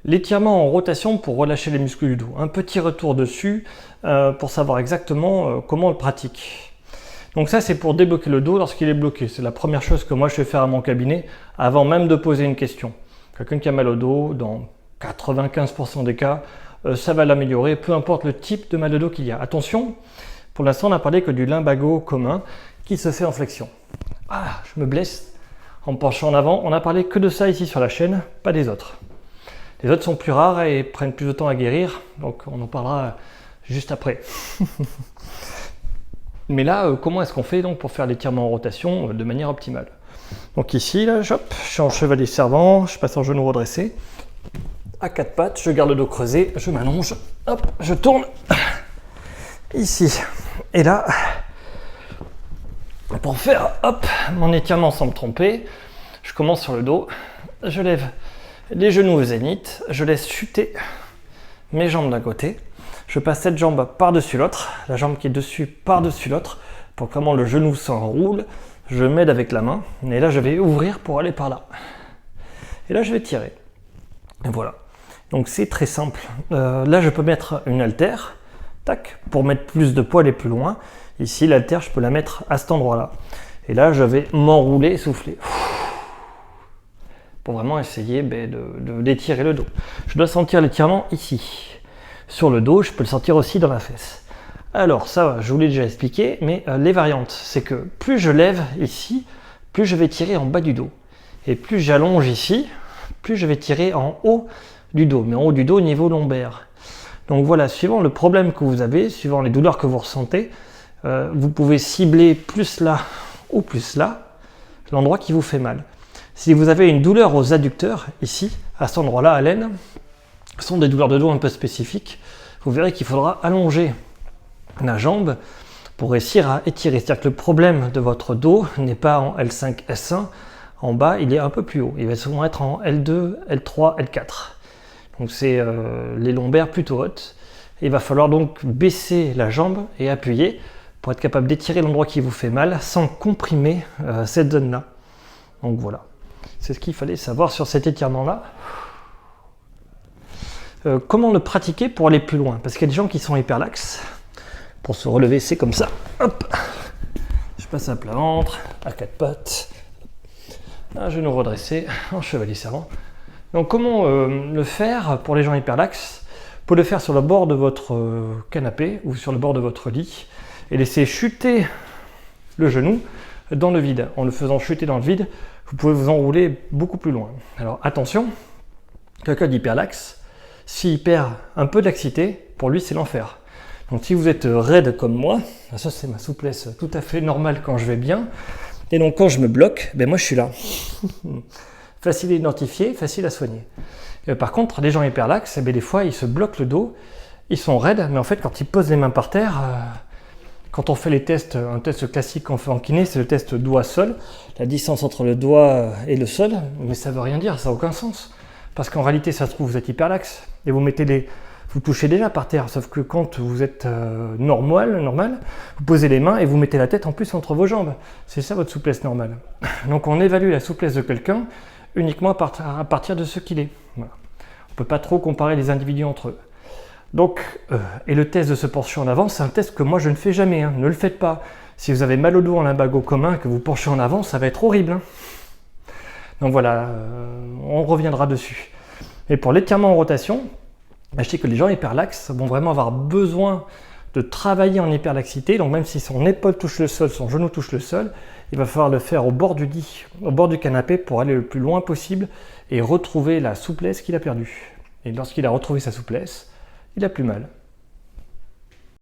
L'étirement en rotation pour relâcher les muscles du dos. Un petit retour dessus pour savoir exactement comment on le pratique. Donc ça, c'est pour débloquer le dos lorsqu'il est bloqué. C'est la première chose que moi je vais faire à mon cabinet avant même de poser une question. Quelqu'un qui a mal au dos, dans 95% des cas, ça va l'améliorer, peu importe le type de mal de dos qu'il y a. Attention, pour l'instant on n'a parlé que du lumbago commun qui se fait en flexion. Ah, je me blesse en me penchant en avant. On n'a parlé que de ça ici sur la chaîne, pas des autres. Les autres sont plus rares et prennent plus de temps à guérir, donc on en parlera juste après. Mais là, comment est-ce qu'on fait donc pour faire l'étirement en rotation de manière optimale? Donc ici, là, je suis en chevalier servant, je passe en genou redressé, à quatre pattes, je garde le dos creusé, je m'allonge, hop, je tourne ici. Et là, pour faire hop, mon étirement sans me tromper, je commence sur le dos, je lève les genoux au zénith, je laisse chuter mes jambes d'un côté, je passe cette jambe par-dessus l'autre, la jambe qui est dessus par-dessus l'autre, pour que vraiment le genou s'enroule, je m'aide avec la main, et là je vais ouvrir pour aller par là. Et là je vais tirer. Et voilà. Donc c'est très simple. Là je peux mettre une haltère, tac, pour mettre plus de poids aller plus loin. Ici l'haltère je peux la mettre à cet endroit-là. Et là je vais m'enrouler et souffler. Pour vraiment essayer d'étirer le dos. Je dois sentir l'étirement ici. Sur le dos, je peux le sentir aussi dans la fesse. Alors ça, je vous l'ai déjà expliqué, mais les variantes, c'est que plus je lève ici, plus je vais tirer en bas du dos. Et plus j'allonge ici, plus je vais tirer en haut du dos, mais en haut du dos au niveau lombaire. Donc voilà, suivant le problème que vous avez, suivant les douleurs que vous ressentez, vous pouvez cibler plus là ou plus là, l'endroit qui vous fait mal. Si vous avez une douleur aux adducteurs, ici, à cet endroit-là, à l'aine, ce sont des douleurs de dos un peu spécifiques, vous verrez qu'il faudra allonger la jambe pour réussir à étirer. C'est-à-dire que le problème de votre dos n'est pas en L5, S1, en bas il est un peu plus haut. Il va souvent être en L2, L3, L4. Donc c'est les lombaires plutôt hautes. Il va falloir donc baisser la jambe et appuyer pour être capable d'étirer l'endroit qui vous fait mal sans comprimer cette zone-là. Donc voilà. C'est ce qu'il fallait savoir sur cet étirement-là. Comment le pratiquer pour aller plus loin? Parce qu'il y a des gens qui sont hyperlaxes. Pour se relever, c'est comme ça. Hop. Je passe à plat ventre, à quatre pattes, un genou redressé, en chevalier servant. Donc comment le faire pour les gens hyperlaxes? Vous pouvez le faire sur le bord de votre canapé ou sur le bord de votre lit et laisser chuter le genou dans le vide. En le faisant chuter dans le vide, vous pouvez vous enrouler beaucoup plus loin. Alors attention, quelqu'un d'hyperlaxe, s'il perd un peu de laxité, pour lui c'est l'enfer. Donc si vous êtes raide comme moi, ça c'est ma souplesse tout à fait normale quand je vais bien, et donc quand je me bloque, ben moi je suis là. Facile à identifier, facile à soigner. Par contre, les gens hyperlaxes, des fois ils se bloquent le dos, ils sont raides, mais en fait quand ils posent les mains par terre, quand on fait les tests, un test classique qu'on fait en kiné, c'est le test doigt-sol, la distance entre le doigt et le sol, mais ça veut rien dire, ça n'a aucun sens. Parce qu'en réalité, ça se trouve, vous êtes hyperlaxe, et vous touchez déjà par terre, sauf que quand vous êtes normal, vous posez les mains et vous mettez la tête en plus entre vos jambes. C'est ça votre souplesse normale. Donc on évalue la souplesse de quelqu'un uniquement à partir de ce qu'il est. Voilà. On ne peut pas trop comparer les individus entre eux. Donc, et le test de se pencher en avant, c'est un test que moi je ne fais jamais, hein. Ne le faites pas. Si vous avez mal au dos en lumbago commun et que vous penchez en avant, ça va être horrible. Hein. Donc voilà, on reviendra dessus. Et pour l'étirement en rotation, je sais que les gens hyperlaxes vont vraiment avoir besoin de travailler en hyperlaxité. Donc même si son épaule touche le sol, son genou touche le sol, il va falloir le faire au bord du lit, au bord du canapé pour aller le plus loin possible et retrouver la souplesse qu'il a perdue. Et lorsqu'il a retrouvé sa souplesse, il a plus mal.